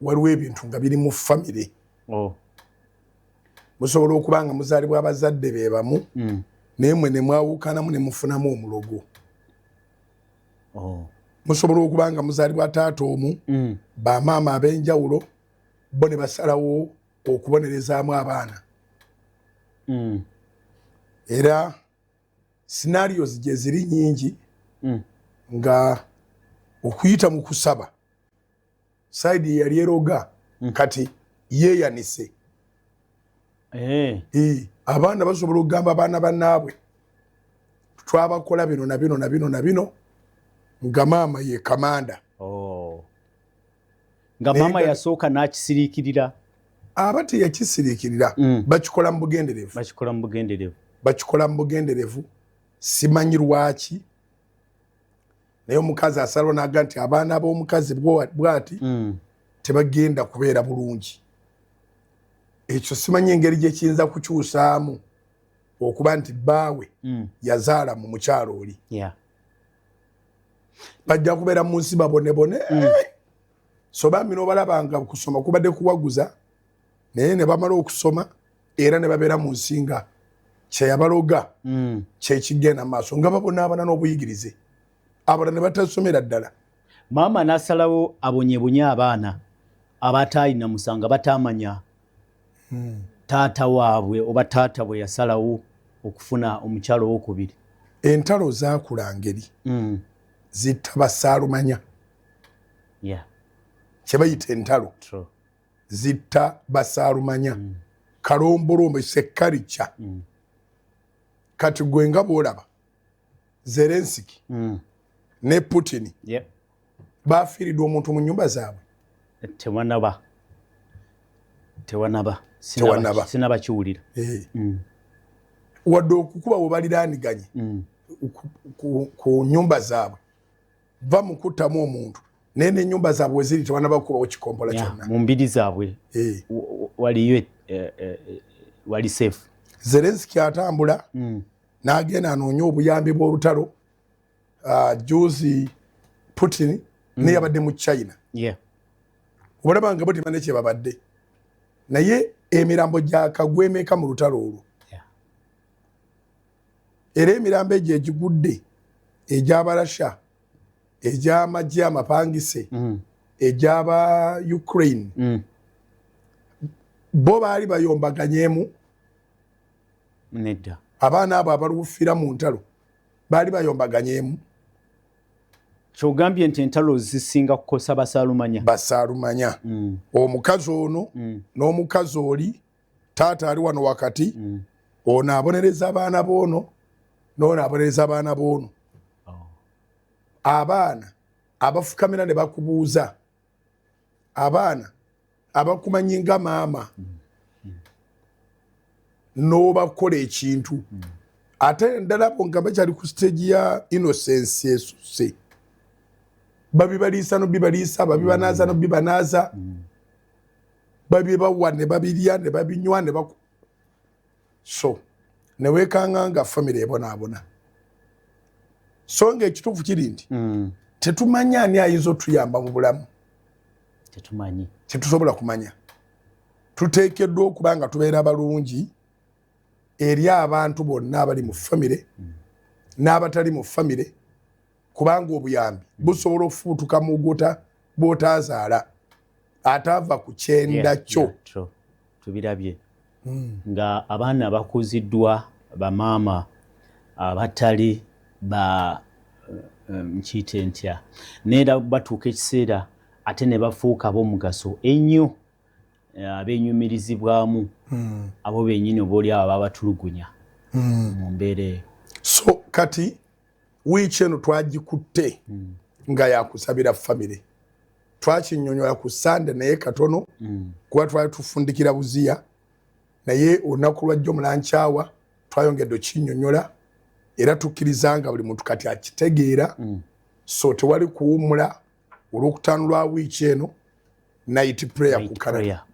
waliwo ebintu nga biri mu famire musobola okuba nga muzaalibwa abazadde be bamu naye mwe ne mwawukanamu ne mufunamu omulogo musobola okuba nga muzaalibwa taata omu bamaama ab'enjawulo bo ne basalawo okubonerezaamu abaana era scenarios gye ziri nyingi nga okuyita mu kusaba saidi yali eroga kati yeeyanise abaana basobola okugamba abaana bannaabwe twabakola bino na bino na bino na bino nga maama ye kamanda nga maama yasooka n'akisiriikirira aba teyakisiriikirira bakikola mu bugenderevu simanyi lwaki naye omukazi asalawo n'aga nti abaana b'omukazi bw'ati tebagenda kubeera bulungi ekyo simanyi engeri gye kiyinza kukyusaamu okuba nti bbaawe yazaala mu mukyalo oli bajja kubeera mu nsi babonebone so bambi n'obalabanga kusoma kubadde kuwaguza naye ne bamala okusoma era ne babeera mu nsi nga kyeyabaloga kyekigenda mu maaso nga babonaabona n'obuyigirize abalala ne batasomera ddala maama n'asalawo abonyebonye abaana abataalina musanga batamanya taata waabwe oba taata bwe yasalawo okufuna omukyalo owokubiri entalo zaakula ngeri zitta basaalumanya kyebayita entalo zitta basaalumanya kalombolombo sekalica kati gwe nga bwolaba Zelensky ne Putin bafiiridde omuntu mu nnyumba zaabwe tewanaba sinabakiwulira wadde okukuba bwe baliraaniganye ku nnyumba zaabwe va mu kuttamu omuntu naye n'ennyumba zaabwe we ziri tewanaba kubawo kikompola kyonna mu mbiri zaabwe waliyo wali safe Zelensky atambula n'agenda anoonya obuyambi bw'olutalo juzi Putin naye yabadde mu China obalaba nga bo tebalina kye babadde naye emirambo gyakagwemeka mu lutalo olwo era emirambo egyo egigudde egy'abalasha egy'amagye amapangise egy'aba Ukraine bo baali bayombaganyemu nedda abaana abo abalufiira mu ntalo baali bayombaganyemu kyogambye nti entalo zisinga kukosa basaalumanya omukazi ono n'omukazi oli taata ali wano wakati ono abonereza abaana boono n'ono abonereza abaana boono abaana abafukamira ne bakubuuza abaana abakumanyi nga maama n'obakola ekintu ate ndala bo nga bakyali ku stage ya innocence esuse babibaliisa nobibaliisa babibanaaza nobibanaaza babibawa ne babirya ne babinywa ne so neweekanga nga famire ebonaabona so nga ekituufu kiri nti tetumanyi ani ayinza otuyamba mu bulamu tetusobola kumanya tuteekeddwa okuba nga tubeera balungi eri abantu bonna abali mu famire n'abatali mu famire kubanga obuyambi busobola okufuutuka mugota bw'otaazaala ataava ku kyenda kyo tubirabye nga abaana bakuziddwa bamaama abatali nkiyite ntya neera batuuka ekiseera ate ne bafuuka ab'omugaso ennyo abenyumirizibwamu abo bennyini obaoli abo babatulugunya mu mbeera eyo so kati wiiki eno twagikutte nga yakusabira famire twakinyonyola ku Sande naye katono kuba twali tufundikira buziya naye olunaku lwajjo mulankyawa twayongedde okinyonyola era tukkiriza nga buli muntu kati akitegeera so tewali kuwummula olw'okutaano lwa wiiki eno night prayer ku Canada